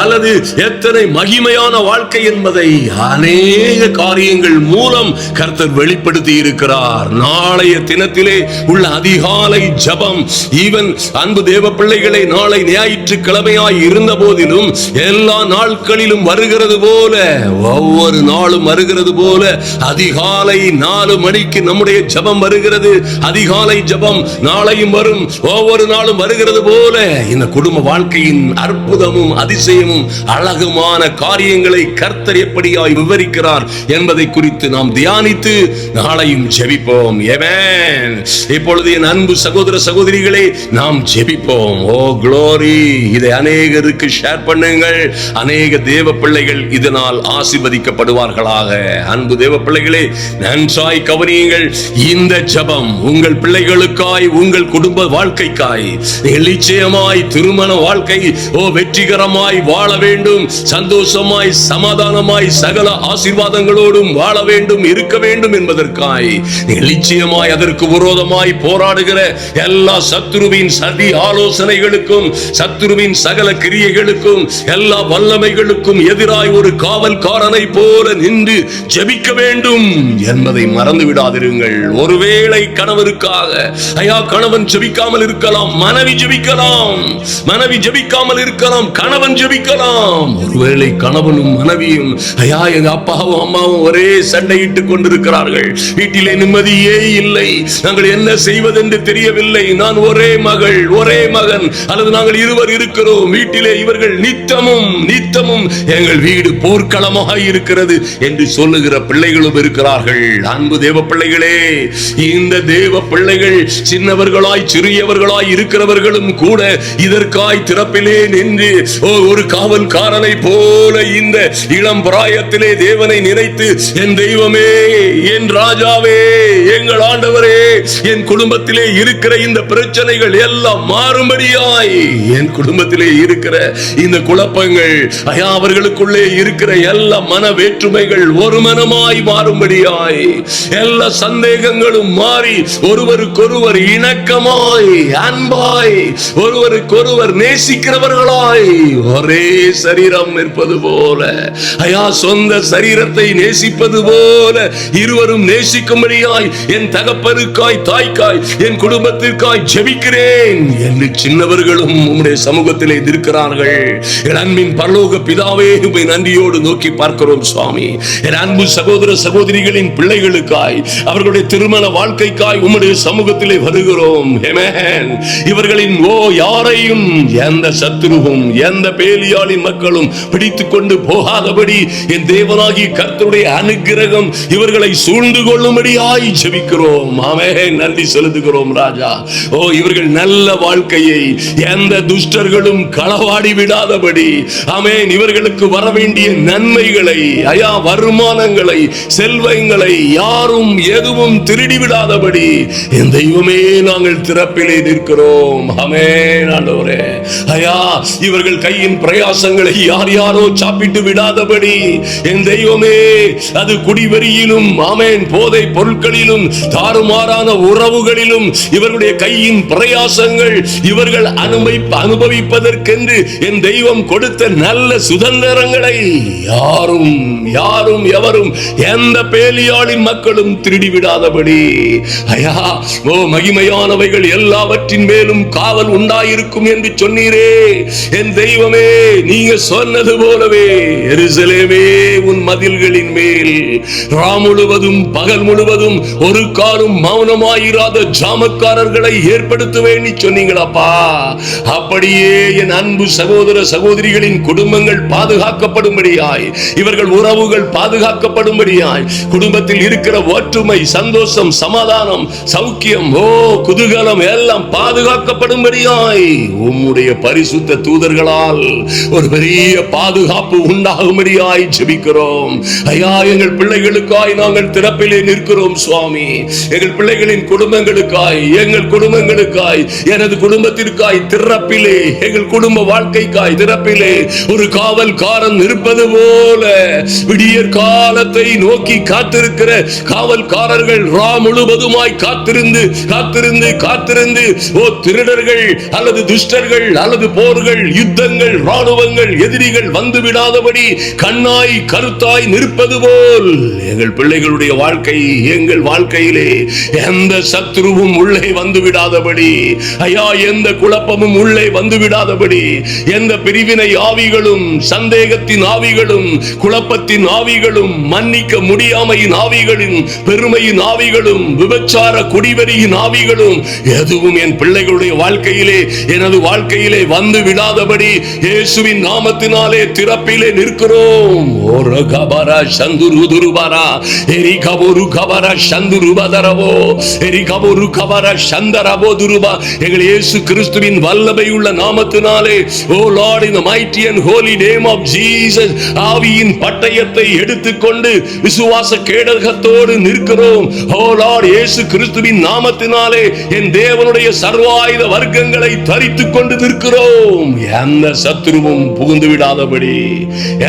அல்லது எத்தனை மகிமையான வாழ்க்கை என்பதை அநேக காரியங்கள் மூலம் கர்த்தர் வெளிப்படுத்தி இருக்கிறார். நாளைய தினத்திலே உள்ள அதிகாலை ஜெபம், ஈவன் அன்பு தேவ பிள்ளைகளை, நாளை ஞாயிற்றுக்கிழமையாய் இருந்த போதிலும் எல்லா நாட்களிலும் வருகிறது போல, ஒவ்வொரு நாளும் வருகிறது போல அதிகாலை 4 மணிக்கு நம்முடைய ஜெபம் வருகிறது. அதிகாலை ஜெபம் நாளையும் வரும், ஒவ்வொரு நாளும் வருகிறது போல இந்த குடும்ப வாழ்க்கையின் அற்புதமும் அதிசயமும் அழகுமான காரியங்களை கர்த்தர் எப்படியாய் விவரிக்கிறார் என்பதை குறித்து நாம் தியானித்து நாளையும் ஜெபிப்போம். ஆமென். இப்பொழுது என் அன்பு சகோதர சகோதரிகளே, நாம் ஜெபிப்போம். ஓ க்ளோரி. இதை அநேகருக்கு ஷேர் பண்ணுங்கள். அநேக தேவ பிள்ளைகள் இதனால் ஆசீர்வதிக்கப்படுவார்களாக. அன்பு தேவ பிள்ளைகளே, நன்றாய் கவனியுங்கள். இந்த ஜெபம் உங்கள் பிள்ளைகளுக்காய், உங்கள் குடும்ப வாழ்க்கைக்காய், நிச்சயமாய் திருமண வாழ்க்கை வெற்றிகரமாய் வாழ வேண்டும், சந்தோஷமாய் சமாதானமாய் சகல ஆசீர்வாதங்களோடும் வாழ வேண்டும், இருக்க வேண்டும் என்பதற்காய் நிச்சயமாய் அதற்கு விரோதமாய் போராடுகிற எல்லா சத்துருவின் சதி ஆலோசனைகளுக்கும், சத்துருவின் சகல கிரியைகளுக்கும், எல்லா வல்லமைகளுக்கும் எதிராய் ஒரு காவல்காரனை போல நின்று ஜெபிக்க வேண்டும் என்பதை மறந்து விடாதிருங்கள். ஒருவேளை கணவருக்காக, ஐயா கணவன் ஜெபிக்காமல் இருக்கலாம், மனைவி ஜெபிக்கலாம், மனைவி ஜெபிக்காமல் இருக்கலாம், கணவன் ஜெபிக்கலாம். ஒருவேளை கணவனும் மனைவியும், ஐயா எங்க அப்பாவும் அம்மாவும் ஒரே சண்டையிட்டுக் கொண்டிருக்கிறார்கள், வீட்டிலே நிம்மதியே இல்லை, நாங்கள் என்ன செய்வதென்று தெரியவில்லை, நான் ஒரே மகள் ஒரே மகன் அல்லது நாங்கள் இருவர் இருக்கிறோம், வீட்டிலே இவர்கள் நித்தமும் நித்தமும் எங்கள் வீடு போர்க்களமாக இருக்கிறது என்று சொல்லுகிற பிள்ளைகளும் இருக்கிறார்கள். அன்பு தேவ பிள்ளைகளே, இந்த தேவ பிள்ளைகள் சின்னவர்களாய் சிறியவர்களாய் இருக்கிறவர்களும் கூட இதற்காய் திறப்பிலே நின்று ஒரு காவல்காரனை போல இந்த இளம் பிராயத்திலே தேவனை நினைத்து, என் தெய்வமே, என் ராஜாவே, எங்கள் ஆண்டவரே, என் குடும்பத்திலே இருக்கிற இந்த பிரச்சனைகள் எல்லாம் மாறும்படியாய், என் குடும்பத்திலே இருக்கிற இந்த குழப்பங்கள், ஐயா அவர்களுக்குள்ளே இருக்கிற எல்லா மன வேற்றுமைகள் ஒரு மனமாய் மாறும்படியாய், எல்லா சந்தேகங்களும் மாறி ஒருவருக்கொருவர் இணக்கமாய் அன்பாய் ஒருவருக்கொருவர் நேசிக்கிறவர்களாய் ஒரே சரீரம் இருப்பது போல, ஐயா சொந்த சரீரத்தை நேசிப்பது போல இருவரும் நேசிக்கும்படியாய் என் தகப்பனுக்காய் தாய்க்காய் என் குடும்பத்திற்காய் ஜெபிக்கிறேன் என்று சின்னவர்களும் உம்முடைய சமூகத்திலே இருக்கிறார்கள். என் அன்பின் பரலோக பிதாவே, உம்மை நன்றியோடு நோக்கி பார்க்கிறோம் சுவாமி. என் அன்பு சகோதர சகோதரிகளின் பிள்ளைகளுக்காய், அவர்களுடைய திருமண வாழ்க்கைக்காய் உம்முடைய சமூகத்திலே வருகிறோம். ஆமென். இவர்களின் யாரையும் எந்த சத்துருவும் எந்த பேலியாளின் மக்களும் பிடித்துக் கொண்டு போகாதபடி என் தேவனாகிய கர்த்தருடைய அனுக்கிரகம் இவர்களை சூழ்ந்து கொள்ளும்படியாய் ஜெபிக்கிறோம். ஆமென். நன்றி செலுத்துகிறோம் ராஜா. இவர்கள் நல்ல வாழ்க்கையை எந்த துஷ்டர்களும் களவாடி விடாதபடி, ஆமென், இவர்களுக்கு வர வேண்டிய நன்மைகளை, ஐயா வருமானங்களை, செல்வங்களை யாரும் எதுவும் திருடி விடாதபடி என் தெய்வமே நாங்கள் திறப்பிலே நிற்கிறோம். ஆமென் ஆண்டவரே. ஐயா இவர்கள் கையின் பிரயாசங்களை யார் யாரோ சாப்பிட்டு விடாதபடி என் தெய்வமே, அது குடிவெறியிலும், ஆமென், போதை பொருட்களிலும், தாறுமாறான உறவுகளிலும் இவர்களுடைய கையின் பிரயாசங்கள் இவர்கள் அனுபவிப்பதற்கென்று என் தெய்வம் கொடுத்த நல்ல சுதந்திரங்களை யாரும் யாரும் எவரும் எந்த பேலியாளின் மக்களும் திருடி விடாதபடி, ஐயா மகிமையானவைகள் எல்லாவற்றின் மேலும் காவல் உண்டாயிருக்கும் என்று சொன்னீரே. என் தெய்வமே, நீங்க சொன்னது போலவே எருசலேமே உன் மதில்களின் மேல் முழுவதும் பகல் முழுவதும் ஒரு காலம் மௌனமாயிராத ஜாமக்காரர்களை ஏற்படுத்துவேன் சொன்னீங்களப்பா. அப்படியே என் அன்பு சகோதர சகோதரிகளின் குடும்பங்கள் பாதுகாக்கப்படும்படியாய், இவர்கள் உறவுகள் பாதுகாக்கப்படும்படியாய், குடும்பத்தில் இருக்கிற ஒற்றுமை, சந்தோஷம், சமாதானம், சௌக்கியம், குதூகலம் எல்லாம் பாதுகாக்கப்படும்படியாய் உம்முடைய பரிசுத்த தூதர்களால் ஒரு பெரிய பாதுகாப்பு உண்டாகும்படியாய் ஜெபிக்கிறோம். ஐயா எங்கள் பிள்ளைகளுக்காய் நாங்கள் திறப்பிலே நிற்கிறோம் சுவாமி. எங்கள் பிள்ளைகளின் குடும்பங்களுக்காய், எங்கள் குடும்பங்களுக்காய், எனது குடும்பத்திற்காய் திறப்பிலே, எங்கள் குடும்ப வாழ்க்கைக்காய் திறப்பிலே ஒரு காவல்காரன் இருப்பது போல விடியற் காலத்தை நோக்கி காத்திருக்கிற காவல்காரர்கள் ரா முழுவதுமாய் காத்திருந்து காத்திருந்து காத்திருந்து ஓ திருடர்கள் அல்லது துஷ்டர்கள் அல்லது போர்கள், யுத்தங்கள், ராணுவங்கள், எதிரிகள் வந்து விடாதபடி கண்ணாய் கருத்தாய் நிற்பது போல் எங்கள் பிள்ளைகளுடைய வாழ்க்கை, எங்கள் வாழ்க்கையிலே எந்த சத்ருவும் உள்ளே வந்து விடாதபடி, ஐயா எந்த குழப்பமும் உள்ளே வந்து விடாதபடி, எந்த பிரிவினை ஆவிகளும், சந்தேகத்தின் ஆவிகளும், குழப்பத்தின் ஆவிகளும், மன்னிக்க முடியாமையின் ஆவிகளும், பெருமையின் ஆவிகளும், விபச்சார குடிவெறியின் ஆவிகளும் எதுவும் என் பிள்ளைகளுடைய வாழ்க்கையிலே, எனது வாழ்க்கையிலே வந்து விடாதபடி இயேசுவின் நாமத்தினாலே திறப்பிலே நிற்கிறோம். ஒரு கபரா சந்துரு துருபரா எரி கபரு கபரா சந்துரு பதரவோ எரி கபரு கபரா சந்தரவோ துருபா. எங்கள் இயேசு கிறிஸ்துவின் வல்லமை உள்ள நாமத்தினாலே, ஓ Lord, in the mighty and holy name of Jesus, ஆவியின் பட்டயத்தை எடுத்துக்கொண்டு விசுவாச கேடகத்தோடு நிற்கிறோம். ஓ லார்ட், இயேசு கிறிஸ்துவின் நாமத்தினாலே என் தேவனுடைய சர்வாயுத வர்க்கங்களை தரித்துக் கொண்டு நிற்கிறோம். எந்த சத்துருவும் புகுந்து விடாதபடி,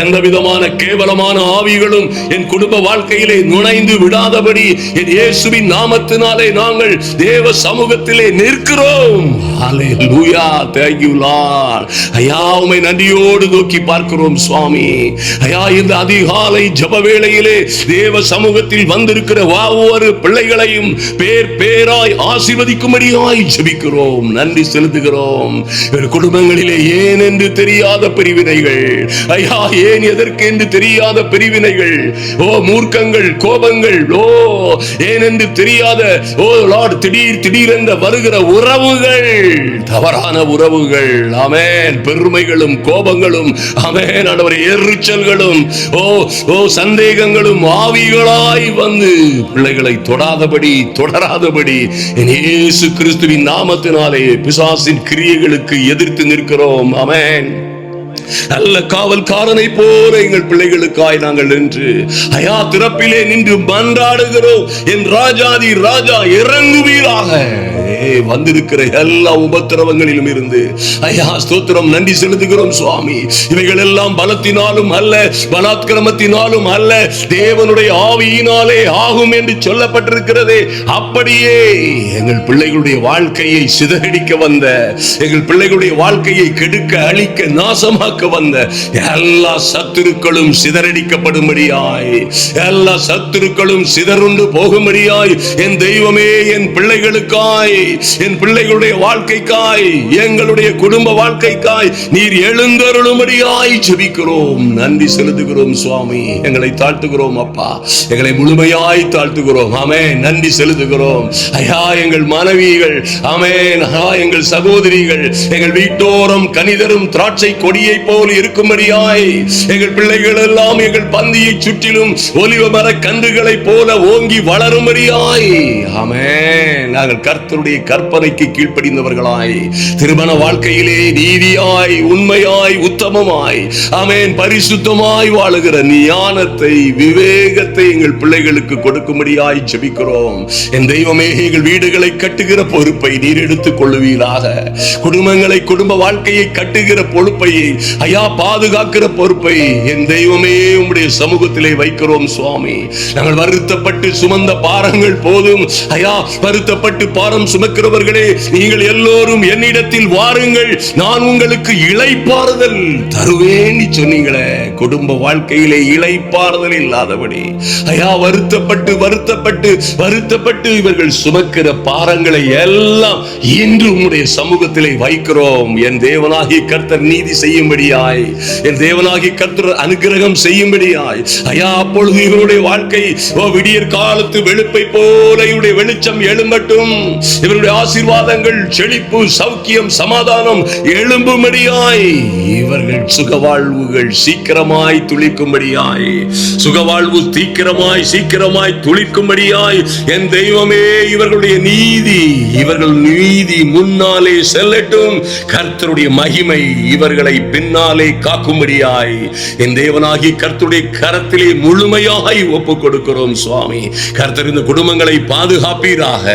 எந்த விதமான கேவலமான ஆவிகளும் என் குடும்ப வாழ்க்கையிலே நுழைந்து விடாதபடி என் இயேசுவின் நாமத்தினாலே நாங்கள் தேவ சமூகத்திலே நிற்கிறோம். ஹல்லேலூயா, thank you Lord. ஐயா உம்மை நன்றியோடு நோக்கி பார்க்கிறோம் சுவாமி. ஐயா இந்த அதிகாலை ஜெப வேளையிலே தேவ சமூகத்தில் வந்திருக்கிற ஒவ்வொரு பிள்ளைகளையும் பேர் பேராய் ஆசீர்வதிக்கும்படியாய் ஜெபிக்கிறோம், நன்றி செலுத்துகிறோம். குடும்பங்களிலே ஏன் என்று தெரியாத பிரிவினைகள், ஐயா ஏன் எதற்கு என்று தெரியாத பிரிவினைகள், ஓ மூர்க்கங்கள், கோபங்கள், ஓ ஏன் என்று தெரியாத, ஓ லார்ட், திடீர் திடீர் என்ற வருகிற உறவுகள், தவறான உறவுகள், ஆமென், பெருமைகளும் கோபங்களும், ஆமென் ஆண்டவரே, எரிச்சல்களும், ஓ ஓ சந்தேகங்களும் ஆவிகளாய் வந்து பிள்ளைகளை தொடாதபடி தொடராதபடி இயேசு கிறிஸ்துவின் நாமத்தினாலே பிசாசின் கிரியைகளுக்கு எதிர்த்து நிற்கிறோம். ஆமென். நல்ல காவல்காரனை போல எங்கள் பிள்ளைகளுக்காய் நாங்கள் நின்று ஐயா திறப்பிலே நின்று மன்றாடுகிறோம். என் ராஜாதி ராஜா இறங்குவீராக. வந்திருக்கிற எல்லா உபத்திரவங்களிலும் இருந்து ஐயா ஸ்தோத்திரம், நன்றி செலுத்துகிறோம் சுவாமி. இவைகள் எல்லாம் பலத்தினாலும் அல்ல, பலாத்கிரமத்தினாலும் அல்ல, தேவனுடைய ஆவியினாலே ஆகும் என்று சொல்லப்பட்டிருக்கிறதே. அப்படியே எங்கள் பிள்ளைகளுடைய வாழ்க்கையை சிதறடிக்க வந்த, எங்கள் பிள்ளைகளுடைய வாழ்க்கையை கெடுக்க, அழிக்க, நாசமாக்க வந்த எல்லா சத்துருக்களும் சிதறடிக்கப்படும்படியாய், எல்லா சத்துருக்களும் சிதறுண்டு போகும்படியாய் என் தெய்வமே, என் பிள்ளைகளுக்காய், என் பிள்ளைகளுடைய வாழ்க்கைக்காய், எங்களுடைய குடும்ப வாழ்க்கைக்காய் நீர் எழுந்தருளும்படியாய் ஜெபிக்கிறோம், நன்றி செலுத்துகிறோம் சுவாமி. எங்களை தாழ்த்துகிறோம் அப்பா, எங்களை முழுமையாய் தாழ்த்துகிறோம். ஆமென், நன்றி செலுத்துகிறோம் ஐயா. எங்கள் மனைவிகள், ஆமென், எங்கள் சகோதரிகள் எங்கள் வீட்டோரம் கனிதரும் திராட்சை கொடியை போல் இருக்கும்படியாய், எங்கள் பிள்ளைகள் எல்லாம் எங்கள் பந்தியை சுற்றிலும் ஒலிவ மர கன்றுகளை போல ஓங்கி வளரும்படியாய், ஆமென், நாங்கள் கர்த்தருடைய கற்பனைக்கு கீழ்ப்படிந்தவர்களாய், திருமண வாழ்க்கையிலே நீதியாய், உண்மையாய், உத்தமமாய், ஆமென், பரிசுத்தமாய் வாழுகிற ஞானத்தை, விவேகத்தை எங்கள் பிள்ளைகளுக்கு கொடுக்கும்படியாய் ஜெபிக்கிறோம். என் தெய்வமே, எங்கள் வீடுகளை கட்டுகிற பொறுப்பை நீர் எடுத்துக் கொள்ளுவீராக. குடும்பங்களை, குடும்ப வாழ்க்கையை கட்டுகிற பொறுப்பை ஐயா பாதுகாக்கிற பொறுப்பை என் தெய்வமே உம்முடைய சமூகத்திலே வைக்கிறோம் சுவாமி. நாங்கள் வருத்தப்பட்டு சுமந்த பாரங்கள் போதும் ஐயா. வருத்தப்பட்டு பாரம் சுமக்கிறவர்களே, நீங்கள் எல்லோரும் என்னிடத்தில் வாருங்கள், நான் உங்களுக்கு இளைப்பாறுதல் தருவேன் சொன்னீங்களே. குடும்ப வாழ்க்கையிலே இளைப்பாறுதல் இல்லாதபடி ஐயா வருத்தப்பட்டு வருத்தப்பட்டு வருத்தப்பட்டு இவர்கள் சுமக்கிற பாரங்களை எல்லாம் இன்று உம்முடைய சமூகத்திலே வைக்கிறோம். என் தேவனாகிய கர்த்தர் நீதி செய்யும்படியாய், என் தேவனாகிய கர்த்தர் அனுக்கிரகம் செய்யும்படியாய் ஐயா. அப்பொழுது இவருடைய வாழ்க்கை விடியற் காலத்து வெளுப்பை போல இவருடைய வெளிச்சம் எழும்பட்டும். இவருடைய தேவனுடைய ஆசீர்வாதங்கள், செழிப்பு, சௌக்கியம், சமாதானம் எழும்பும்படியாய் இவர்கள் சுகவாழ்வுகள் சீக்கிரமாய் துளிக்கும்படியாய், சுகவாழ்வு சீக்கிரமாய் துளிக்கும்படியாய் என் தெய்வமே இவர்களுடைய இவர்கள் நீதி முன்னாலே செல்லட்டும். கர்த்தருடைய மகிமை இவர்களை பின்னாலே காக்கும்படியாய் என் தேவனாகி கர்த்தருடைய கரத்திலே முழுமையாய் ஒப்புக் கொடுக்கிறோம் சுவாமி. கர்த்தர் இந்த குடும்பங்களை பாதுகாப்பீராக.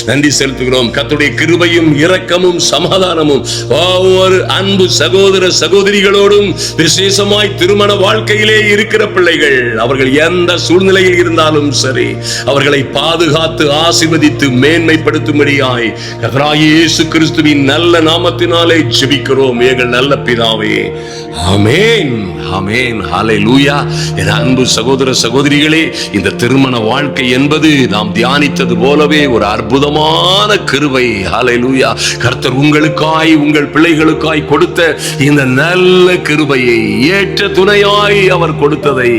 நன்றி செலுத்துகிறோம். கர்த்தருடைய கிருபையும் இரக்கமும் சமாதானமும் ஒவ்வொரு அன்பு சகோதர சகோதரிகளோடும், விசேஷமாய் திருமண வாழ்க்கையிலே இருக்கிற பிள்ளைகள், அவர்கள் எந்த சூழ்நிலையில் இருந்தாலும் சரி, அவர்களை பாதுகாத்து ஆசீர்வதித்து மேன்மைப்படுத்தும்படியாய் கர்த்தராகிய இயேசு கிறிஸ்துவின் நல்ல நாமத்தினாலே ஜெபிக்கிறோம் எங்கள் நல்ல பிதாவே. ஆமென், ஆமென், ஹல்லேலூயா. என் அன்பு சகோதர சகோதரிகளே, இந்த திருமண வாழ்க்கை என்பது நாம் தியானித்தது போலவே ஒரு அற்புதமான கிருபை. ஹல்லேலூயா. கர்த்தர் உங்களுக்காய் உங்கள் பிள்ளைகளுக்காய் கொடுத்த இந்த நல்ல கிருபையை, ஏற்ற துணையாய் அவர் கொடுத்ததை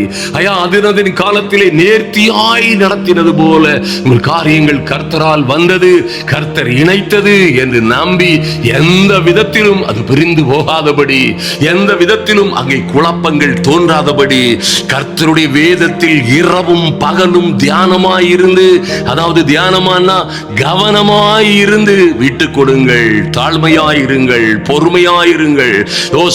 அதின் காலத்திலே நேர்த்தியாய் நடத்தினது போல உங்கள் காரியங்கள் கர்த்தரால் வந்தது, கர்த்தர் இணைத்தது என்று நம்பி எந்த விதத்திலும் அது பிரிந்து போகாதபடி, எந்த விதத்திலும் அங்கே குழப்பங்கள் தோன்றாதபடி கர்த்தருடைய வேதத்தில் இரவும் பகலும் தியானமாயிருந்து, அதாவது தியானமானா கவனமாயிருந்து விட்டு கொடுங்கள், தாழ்மையாயிருங்கள், பொறுமையாயிருங்கள்,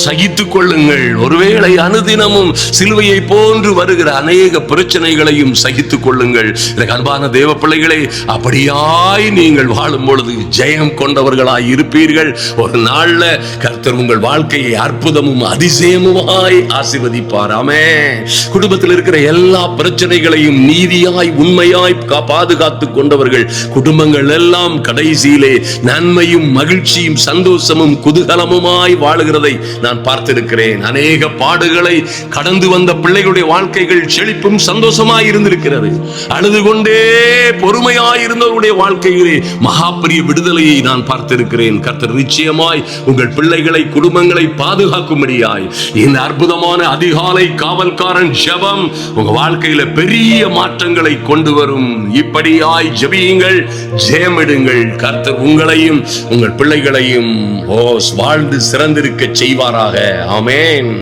சகித்துக் கொள்ளுங்கள். ஒருவேளை அனுதினமும் சிலுவையை போன்று வருகிற அநேக பிரச்சனைகளையும் சகித்துக் கொள்ளுங்கள். அன்பான தேவ பிள்ளைகளே, அப்படியாய் நீங்கள் வாழும் பொழுது ஜெயம் கொண்டவர்களாய் இருப்பீர்கள். ஒரு நாள்ல கர்த்தர் உங்கள் வாழ்க்கையை அற்புதமும் அதிசயமுமாய் ஆசீர்வதிப்பார். ஆமென். குடும்பத்தில் இருக்கிற எல்லா பிரச்சனைகளையும் நீதியாய் உண்மையாய் பாதுகாத்துக் கொண்டவர்கள் குடும்பங்கள் எல்லாம் கடைசியிலே நன்மையும் மகிழ்ச்சியும் சந்தோஷமும் குதூகலமுமாய் வாழுகிறதை நான் பார்த்திருக்கிறேன். அநேக பாடுகளை கடந்து வந்த பிள்ளைகளுடைய வாழ்க்கைகள் செழிப்பும் சந்தோஷமாய் இருந்திருக்கிறது. அழுது கொண்டே பொறுமையாய் இருந்தவருடைய வாழ்க்கையிலே மகா பெரிய விடுதலையை நான் பார்த்திருக்கிறேன். கர்த்தர் நிச்சயமாய் உங்கள் பிள்ளைகளை, குடும்பங்களை பாதுகாக்கும்படியாய் இந்த அற்புதமான அதிகாலை காவல்காரன் ஜெபம் உங்க வாழ்க்கையில பெரிய மாற்றங்களை கொண்டு வரும். இப்படியாய் ஜெபியுங்கள், ஜெயமிடுங்கள். கர்த்தர் உங்களையும் உங்கள் பிள்ளைகளையும் வாழ்ந்து சிறந்திருக்க செய்வாராக. ஆமென்.